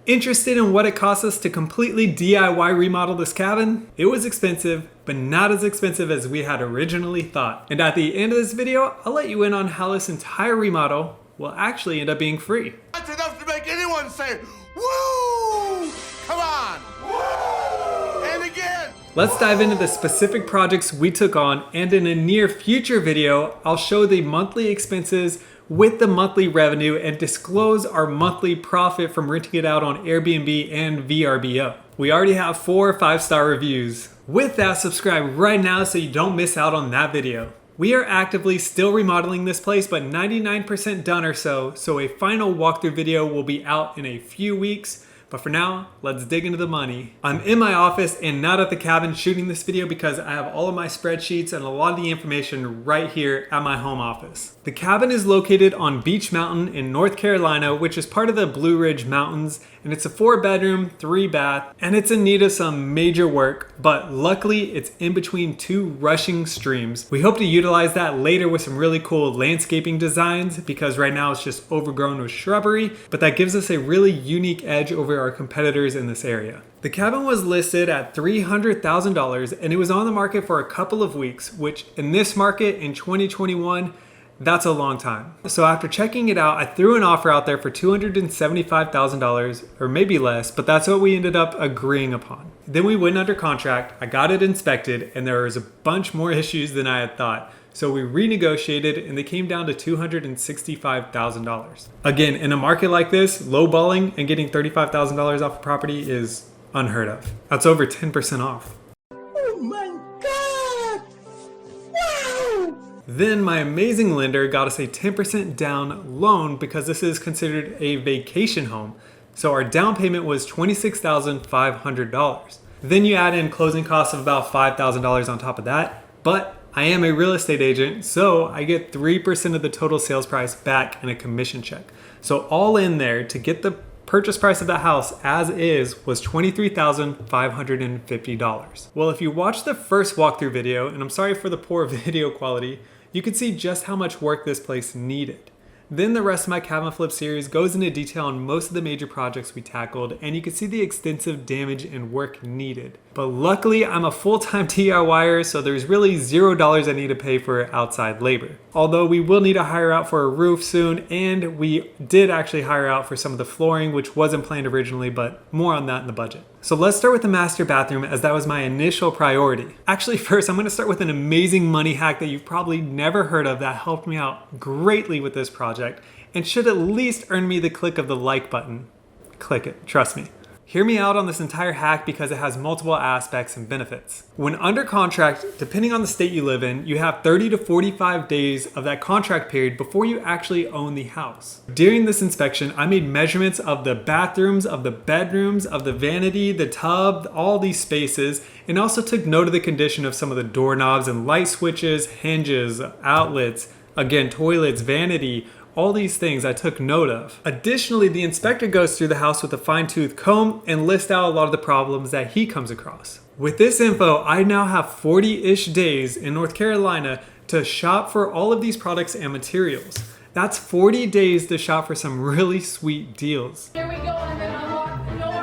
Interested in what it cost us to completely DIY remodel this cabin? It was expensive, but not as expensive as we had originally thought. And at the end of this video, I'll let you in on how this entire remodel will actually end up being free. That's enough to make anyone say, woo! Come on! Woo! And again! Let's dive into the specific projects we took on, and in a near future video, I'll show the monthly expenses with the monthly revenue and disclose our monthly profit from renting it out on Airbnb and VRBO. We already have 4 5-star reviews. With that, subscribe right now so you don't miss out on that video. We are actively still remodeling this place, but 99% done or so a final walkthrough video will be out in a few weeks. But for now, let's dig into the money. I'm in my office and not at the cabin shooting this video because I have all of my spreadsheets and a lot of the information right here at my home office. The cabin is located on Beach Mountain in North Carolina, which is part of the Blue Ridge Mountains, and it's a 4-bedroom, 3-bath, and it's in need of some major work, but luckily it's in between 2 rushing streams. We hope to utilize that later with some really cool landscaping designs because right now it's just overgrown with shrubbery, but that gives us a really unique edge over our competitors in this area. The cabin was listed at $300,000 and it was on the market for a couple of weeks, which in this market in 2021, that's a long time. So after checking it out, I threw an offer out there for $275,000 or maybe less, but that's what we ended up agreeing upon. Then we went under contract, I got it inspected, and there was a bunch more issues than I had thought. So we renegotiated and they came down to $265,000. Again, in a market like this, lowballing and getting $35,000 off a property is unheard of. That's over 10% off. Oh my God! Wow! Then my amazing lender got us a 10% down loan because this is considered a vacation home. So our down payment was $26,500. Then you add in closing costs of about $5,000 on top of that, but I am a real estate agent, so I get 3% of the total sales price back in a commission check. So all in there to get the purchase price of the house as is was $23,550. Well, if you watch the first walkthrough video, and I'm sorry for the poor video quality, you can see just how much work this place needed. Then the rest of my cabin flip series goes into detail on most of the major projects we tackled, and you can see the extensive damage and work needed. But luckily, I'm a full-time DIYer, so there's really $0 I need to pay for outside labor. Although we will need to hire out for a roof soon, and we did actually hire out for some of the flooring, which wasn't planned originally, but more on that in the budget. So let's start with the master bathroom, as that was my initial priority. Actually, first, I'm gonna start with an amazing money hack that you've probably never heard of that helped me out greatly with this project and should at least earn me the click of the like button. Click it, trust me. Hear me out on this entire hack because it has multiple aspects and benefits. When under contract, depending on the state you live in, you have 30 to 45 days of that contract period before you actually own the house. During this inspection, I made measurements of the bathrooms, of the bedrooms, of the vanity, the tub, all these spaces, and also took note of the condition of some of the doorknobs and light switches, hinges, outlets, again, toilets, vanity, all these things I took note of. Additionally, the inspector goes through the house with a fine-tooth comb and lists out a lot of the problems that he comes across. With this info, I now have 40-ish days in North Carolina to shop for all of these products and materials. That's 40 days to shop for some really sweet deals. Here we go, and then unlock the door.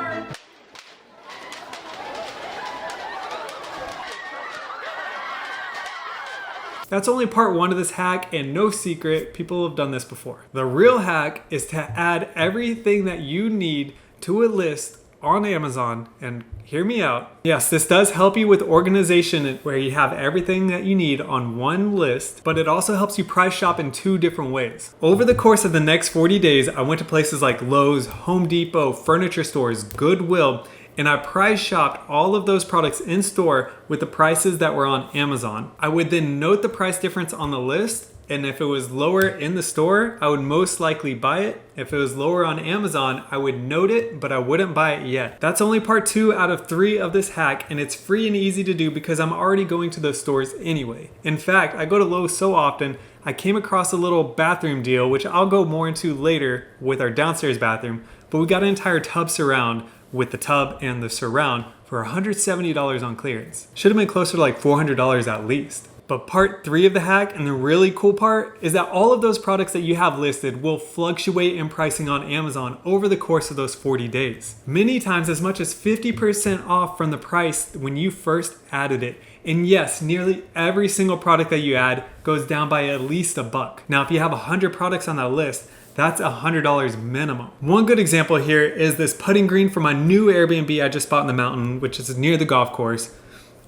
That's only part 1 of this hack, and no secret, people have done this before. The real hack is to add everything that you need to a list on Amazon, and hear me out. Yes, this does help you with organization where you have everything that you need on one list, but it also helps you price shop in 2 different ways. Over the course of the next 40 days, I went to places like Lowe's, Home Depot, furniture stores, Goodwill, and I price shopped all of those products in store with the prices that were on Amazon. I would then note the price difference on the list, and if it was lower in the store, I would most likely buy it. If it was lower on Amazon, I would note it, but I wouldn't buy it yet. That's only part 2 out of 3 of this hack, and it's free and easy to do because I'm already going to those stores anyway. In fact, I go to Lowe's so often, I came across a little bathroom deal, which I'll go more into later with our downstairs bathroom, but we got an entire tub surround with the tub and the surround for $170 on clearance. Should have been closer to like $400 at least. But part 3 of the hack, and the really cool part, is that all of those products that you have listed will fluctuate in pricing on Amazon over the course of those 40 days. Many times as much as 50% off from the price when you first added it. And yes, nearly every single product that you add goes down by at least $1. Now, if you have 100 products on that list, that's $100 minimum. One good example here is this putting green for my new Airbnb I just bought in the mountain, which is near the golf course.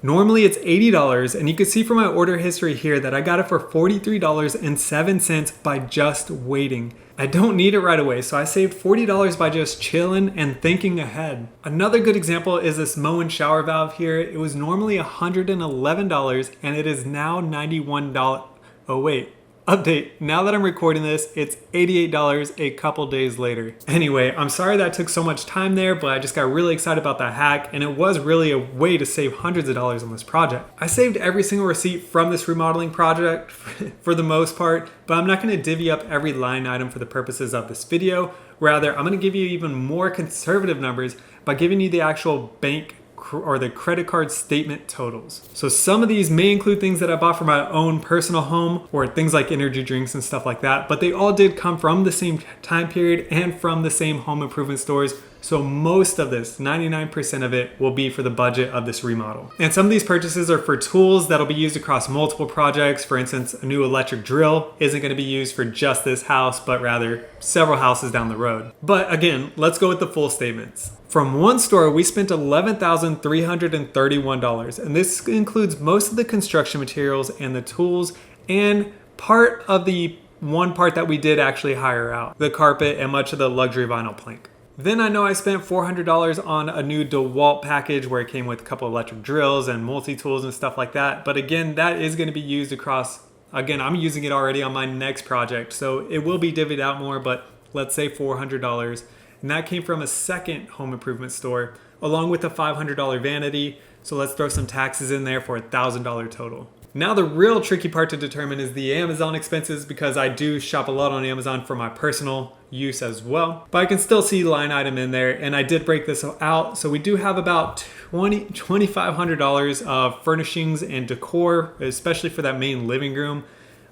Normally it's $80, and you can see from my order history here that I got it for $43.07 by just waiting. I don't need it right away, so I saved $40 by just chilling and thinking ahead. Another good example is this Moen shower valve here. It was normally $111 and it is now $91. Oh wait. Update, now that I'm recording this, it's $88 a couple days later. Anyway, I'm sorry that took so much time there, but I just got really excited about that hack, and it was really a way to save hundreds of dollars on this project. I saved every single receipt from this remodeling project for the most part, but I'm not gonna divvy up every line item for the purposes of this video. Rather, I'm gonna give you even more conservative numbers by giving you the actual bank or the credit card statement totals. So some of these may include things that I bought for my own personal home or things like energy drinks and stuff like that, but they all did come from the same time period and from the same home improvement stores. So most of this, 99% of it, will be for the budget of this remodel. And some of these purchases are for tools that'll be used across multiple projects. For instance, a new electric drill isn't going to be used for just this house, but rather several houses down the road. But again, let's go with the full statements. From one store, we spent $11,331, and this includes most of the construction materials and the tools and part of the one part that we did actually hire out, the carpet and much of the luxury vinyl plank. Then I know I spent $400 on a new DeWalt package where it came with a couple electric drills and multi-tools and stuff like that. But again, that is going to be used across, again, I'm using it already on my next project, so it will be divvied out more, but let's say $400. And that came from a second home improvement store, along with a $500 vanity. So let's throw some taxes in there for $1,000 total. Now the real tricky part to determine is the Amazon expenses, because I do shop a lot on Amazon for my personal use as well. But I can still see line item in there, and I did break this out. So we do have about $2,500 of furnishings and decor, especially for that main living room.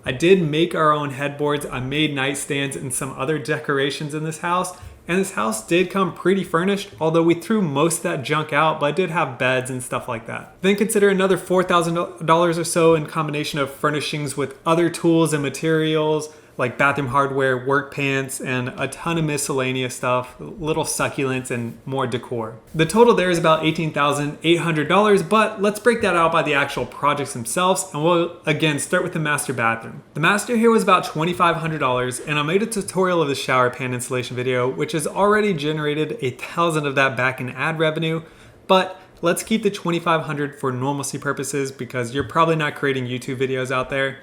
I did make our own headboards. I made nightstands and some other decorations in this house. And this house did come pretty furnished, although we threw most of that junk out, but it did have beds and stuff like that. Then consider another $4,000 or so in combination of furnishings with other tools and materials like bathroom hardware, work pants, and a ton of miscellaneous stuff, little succulents, and more decor. The total there is about $18,800, but let's break that out by the actual projects themselves, and we'll again start with the master bathroom. The master here was about $2,500, and I made a tutorial of the shower pan installation video, which has already generated $1,000 of that back in ad revenue, but let's keep the $2,500 for normalcy purposes because you're probably not creating YouTube videos out there.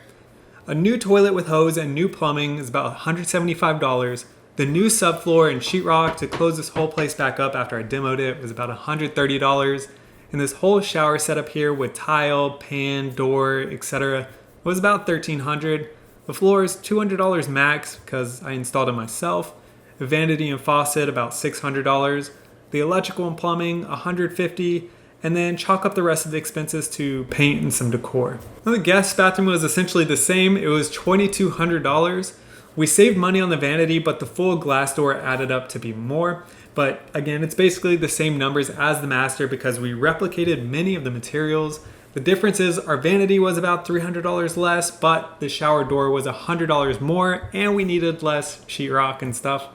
A new toilet with hose and new plumbing is about $175. The new subfloor and sheetrock to close this whole place back up after I demoed it was about $130. And this whole shower setup here with tile, pan, door, etc. was about $1,300. The floor is $200 max because I installed it myself. A vanity and faucet about $600. The electrical and plumbing $150. And then chalk up the rest of the expenses to paint and some decor. Now, the guest bathroom was essentially the same. It was $2,200. We saved money on the vanity, but the full glass door added up to be more. But again, it's basically the same numbers as the master because we replicated many of the materials. The difference is our vanity was about $300 less, but the shower door was $100 more, and we needed less sheetrock and stuff.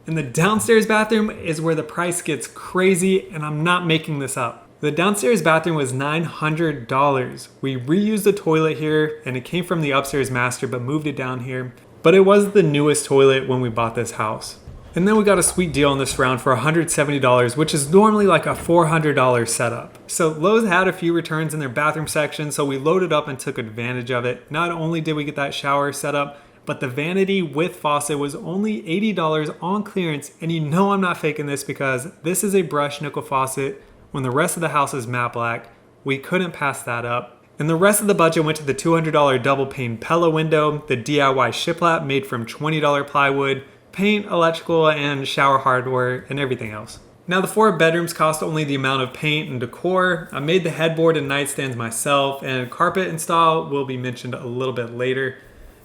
And the downstairs bathroom is where the price gets crazy, and I'm not making this up. The downstairs bathroom was $900. We reused the toilet here, and it came from the upstairs master but moved it down here. But it was the newest toilet when we bought this house. And then we got a sweet deal on this round for $170, which is normally like a $400 setup. So Lowe's had a few returns in their bathroom section, so we loaded up and took advantage of it. Not only did we get that shower set up, but the vanity with faucet was only $80 on clearance. And you know I'm not faking this because this is a brushed nickel faucet. When the rest of the house is matte black, we couldn't pass that up. And the rest of the budget went to the $200 double pane Pella window, the DIY shiplap made from $20 plywood, paint, electrical, and shower hardware, and everything else. Now the 4 bedrooms cost only the amount of paint and decor. I made the headboard and nightstands myself, and carpet install will be mentioned a little bit later.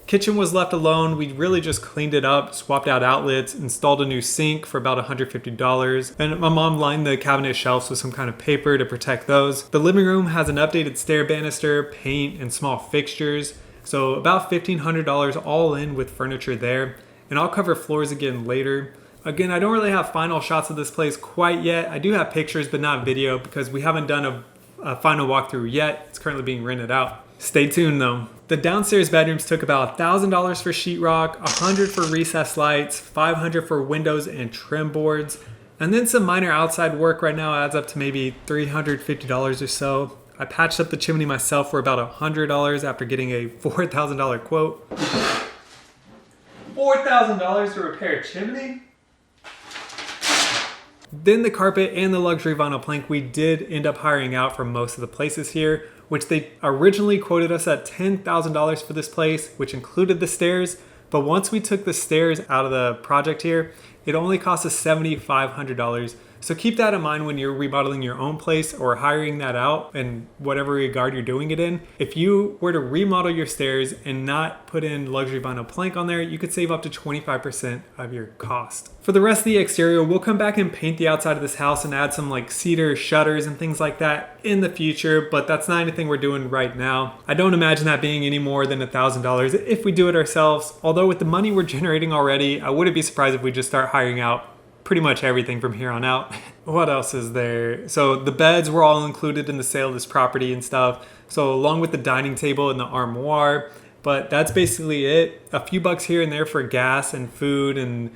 Kitchen was left alone. We really just cleaned it up, swapped out outlets, installed a new sink for about $150, and my mom lined the cabinet shelves with some kind of paper to protect those. The living room has an updated stair banister, paint, and small fixtures, so about $1,500 all in with furniture there, and I'll cover floors again later. Again, I don't really have final shots of this place quite yet. I do have pictures, but not video, because we haven't done a final walkthrough yet. It's currently being rented out. Stay tuned though. The downstairs bedrooms took about $1,000 for sheetrock, $100 for recessed lights, $500 for windows and trim boards, and then some minor outside work right now adds up to maybe $350 or so. I patched up the chimney myself for about $100 after getting a $4,000 quote. $4,000 to repair a chimney? Then the carpet and the luxury vinyl plank we did end up hiring out for most of the places here, which they originally quoted us at $10,000 for this place, which included the stairs. But once we took the stairs out of the project here, it only cost us $7,500. So keep that in mind when you're remodeling your own place or hiring that out in whatever regard you're doing it in. If you were to remodel your stairs and not put in luxury vinyl plank on there, you could save up to 25% of your cost. For the rest of the exterior, we'll come back and paint the outside of this house and add some like cedar shutters and things like that in the future, but that's not anything we're doing right now. I don't imagine that being any more than $1,000 if we do it ourselves. Although with the money we're generating already, I wouldn't be surprised if we just start hiring out pretty much everything from here on out. What else is there? So the beds were all included in the sale of this property and stuff. So along with the dining table and the armoire, but that's basically it. A few bucks here and there for gas and food, and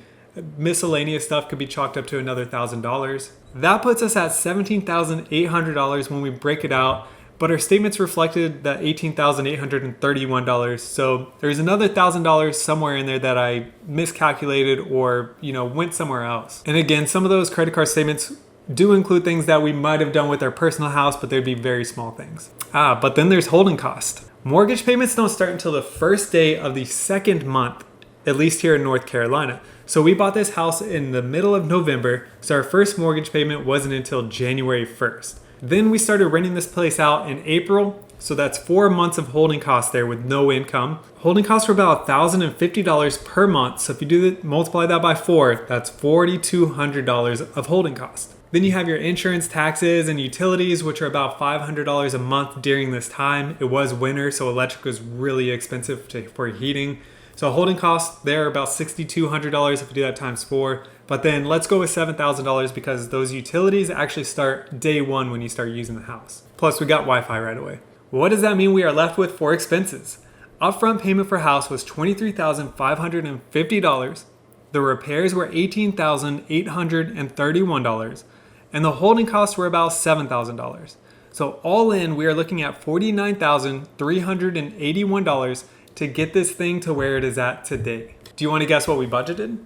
miscellaneous stuff could be chalked up to another $1,000. That puts us at $17,800 when we break it out, but our statements reflected that $18,831. So there's another $1,000 somewhere in there that I miscalculated or, went somewhere else. And again, some of those credit card statements do include things that we might have done with our personal house, but they'd be very small things. But then there's holding cost. Mortgage payments don't start until the first day of the second month, at least here in North Carolina. So we bought this house in the middle of November, so our first mortgage payment wasn't until January 1st. Then we started renting this place out in April, so that's 4 months of holding costs there with no income. Holding costs were about $1,050 per month, so if you multiply that by 4, that's $4,200 of holding costs. Then you have your insurance, taxes, and utilities, which are about $500 a month during this time. It was winter, so electric was really expensive for heating. So holding costs there are about $6,200 if you do that times 4. But then let's go with $7,000 because those utilities actually start day one when you start using the house. Plus we got Wi-Fi right away. What does that mean we are left with for expenses? Upfront payment for house was $23,550. The repairs were $18,831. And the holding costs were about $7,000. So all in, we are looking at $49,381 to get this thing to where it is at today. Do you want to guess what we budgeted?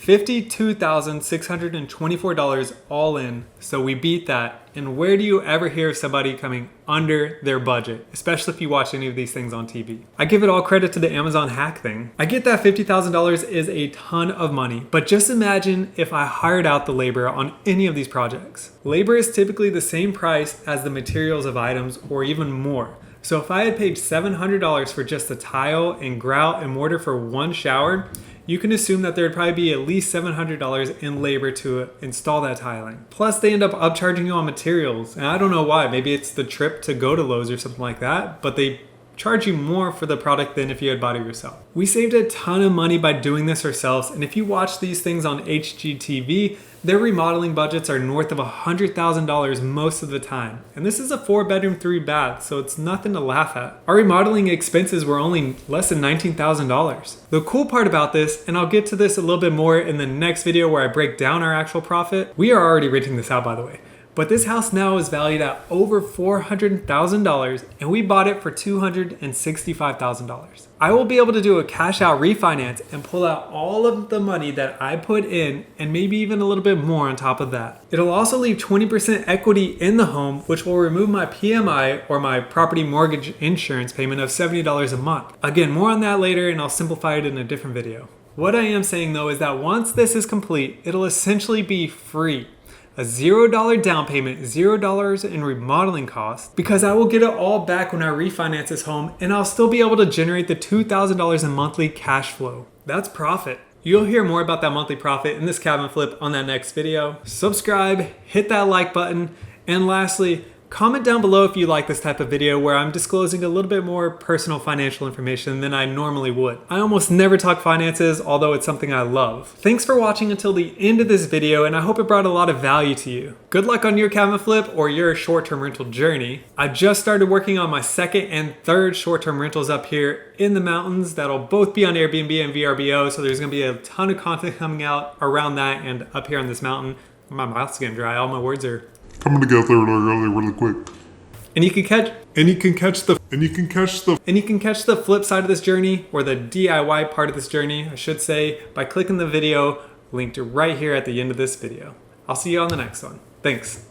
$52,624 all in, so we beat that. And where do you ever hear of somebody coming under their budget, especially if you watch any of these things on TV? I give it all credit to the Amazon hack thing. I get that $50,000 is a ton of money, but just imagine if I hired out the labor on any of these projects. Labor is typically the same price as the materials of items or even more. So if I had paid $700 for just the tile and grout and mortar for one shower, you can assume that there would probably be at least $700 in labor to install that tiling. Plus they end up upcharging you on materials. And I don't know why, maybe it's the trip to go to Lowe's or something like that, but they charge you more for the product than if you had bought it yourself. We saved a ton of money by doing this ourselves, and if you watch these things on HGTV, their remodeling budgets are north of $100,000 most of the time. And this is a 4-bedroom, 3-bath, so it's nothing to laugh at. Our remodeling expenses were only less than $19,000. The cool part about this, and I'll get to this a little bit more in the next video where I break down our actual profit, we are already renting this out by the way. But this house now is valued at over $400,000 and we bought it for $265,000. I will be able to do a cash out refinance and pull out all of the money that I put in and maybe even a little bit more on top of that. It'll also leave 20% equity in the home, which will remove my PMI or my property mortgage insurance payment of $70 a month. Again, more on that later and I'll simplify it in a different video. What I am saying though is that once this is complete, it'll essentially be free. a $0 down payment, $0 in remodeling costs, because I will get it all back when I refinance this home and I'll still be able to generate the $2,000 in monthly cash flow. That's profit. You'll hear more about that monthly profit in this cabin flip on that next video. Subscribe, hit that like button, and lastly, comment down below if you like this type of video where I'm disclosing a little bit more personal financial information than I normally would. I almost never talk finances, although it's something I love. Thanks for watching until the end of this video, and I hope it brought a lot of value to you. Good luck on your cabin flip or your short-term rental journey. I just started working on my second and third short-term rentals up here in the mountains that'll both be on Airbnb and VRBO, so there's gonna be a ton of content coming out around that and up here on this mountain. My mouth's getting dry, all my words are coming together really quick. And you can catch the flip side of this journey, or the DIY part of this journey, I should say, by clicking the video linked right here at the end of this video. I'll see you on the next one. Thanks.